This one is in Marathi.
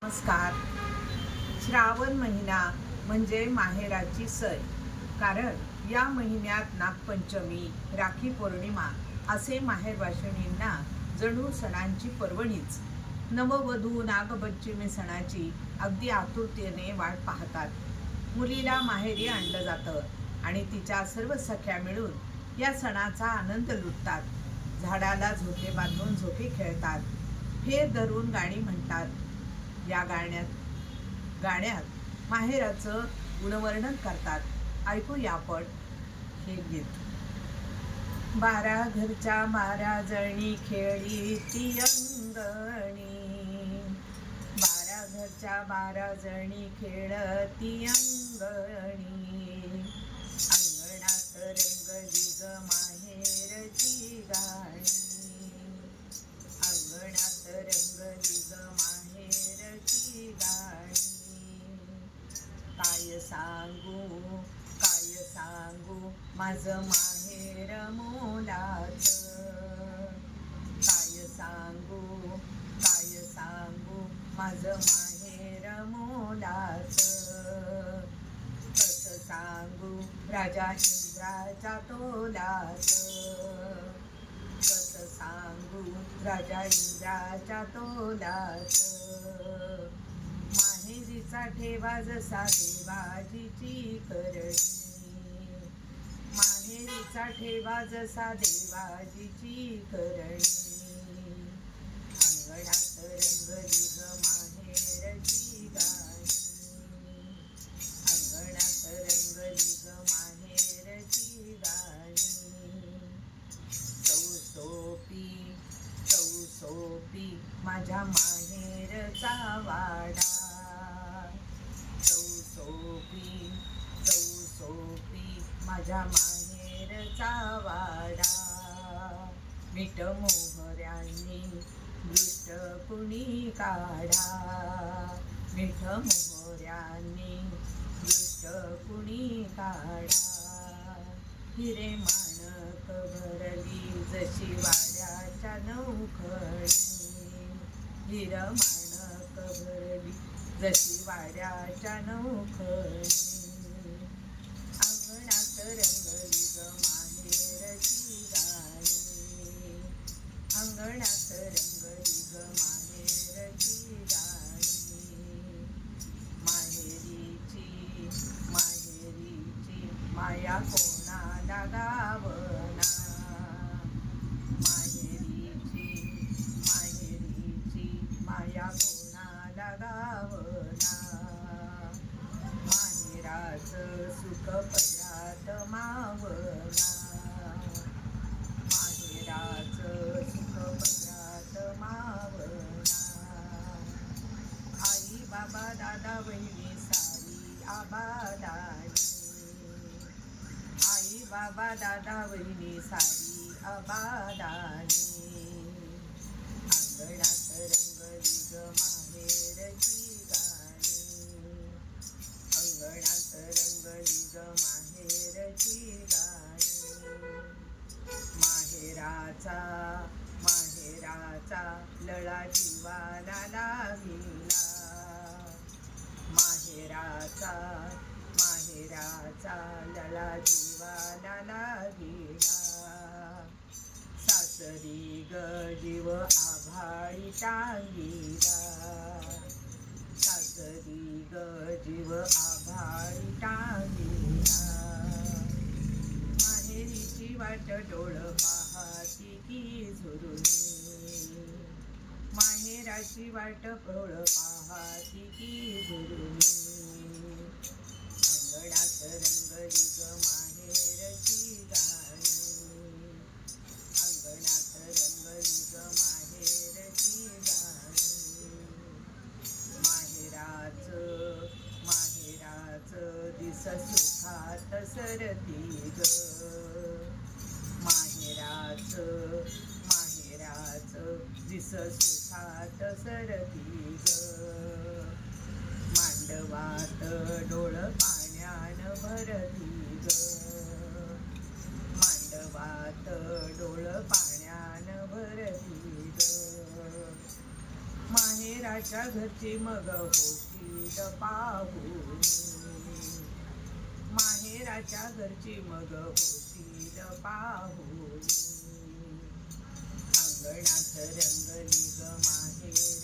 नमस्कार. श्रावण महिना म्हणजे माहेराची सय. कारण या महिन्यात नागपंचमी, राखी पौर्णिमा असे माहेरवाशिणींना जणू सणांची पर्वणीच. नववधू नागपंचमी सणाची अगदी आतुरतेने वाट पाहतात. मुलीला माहेरी आणलं जातं आणि तिच्या सर्व सख्या मिळून या सणाचा आनंद लुटतात. झाडाला झोके बांधून झोके खेळतात. फेर धरून गाणी म्हणतात. या गाण्यात माहेराचं गुणवर्णन करतात. ऐकूया आपण हे गीत. 12 घरच्या 12 जणी खेळी ती अंगणी, 12 घरच्या 12 जणी खेळती अंगणी, अंगणात रंगली ग माहेरची गाणी, अंगणात रंगली ग माहेरची गाणी. काय सांगू माझं माहेर मोलाचं, काय सांगू माझं माहेर मोलाचं. कसं सांगू राजा इंद्राच्या तोलाचं, कसं सांगू राजा इंद्राच्या तोलाचं. माहेरीचा ठेवा जसा देवाजीची करणी, माहेरीचा ठेवा जसा देवाजीची करणी. अंगणात रंगली ग माहेरची गाणी, अंगणात रंगली ग माहेरची गाणी. चौसोपी माझ्या माहेरचा वाडा, चौसोपी माझ्या माहेरचा वाडा. मीठ मोहऱ्यांनी दृष्ट कुणी काढा, मीठ मोहऱ्यांनी दृष्ट कुणी काढा. हिरे माणक भरली जशी वाड्याच्या नौखणी, हिर माणक भरली जशी वाड्याच्या नौखणी. अंगणात रंगली ग माहेरची गाणी, अंगणात रंगली ग माहेरची गाणी. माहेरीची माया कोणाला गावना, माहेरीची माया कोणाला गावना. माहेराचं सुख पदरात मावना, माहेराचं सुख पदरात मावना. आई बाबा दादा बहिणी सारी आबादानी, आई बाबा दादा बहिणी सारी आबादानी. अंगणात रंगली ग माहेरची गाणी, अंगणात रंगली ग माहेरची गाणी. माहेराचा लळा जीवाला लागिला, माहेराचा लळा जीवाला लागिला. सासरी ग जीव आभाळी टांगिला, सासरी ग जीव आभाळी टांगिला. माहेरीची वाट डोळ पाहती की झुरुनी, माहेराची वाट डोळ पाहती की झुरुनी. अंगणात रंगली ग माहेरची गाणी, अंगणात रंगली ग माहेरची गाणी. माहेराचं दिस सुखात सरती ग, माहेराचं दिस सुखात सरती ग. मांडवात डोळ पाण्यान भरती ग, मांडवात डोळ पाण्यान भरती ग. माहेरा माहेराच्या घरची मग होशील पाहून, माहेराच्या घरची मग होशील पाहून. अंगणात रंगली ग माहेर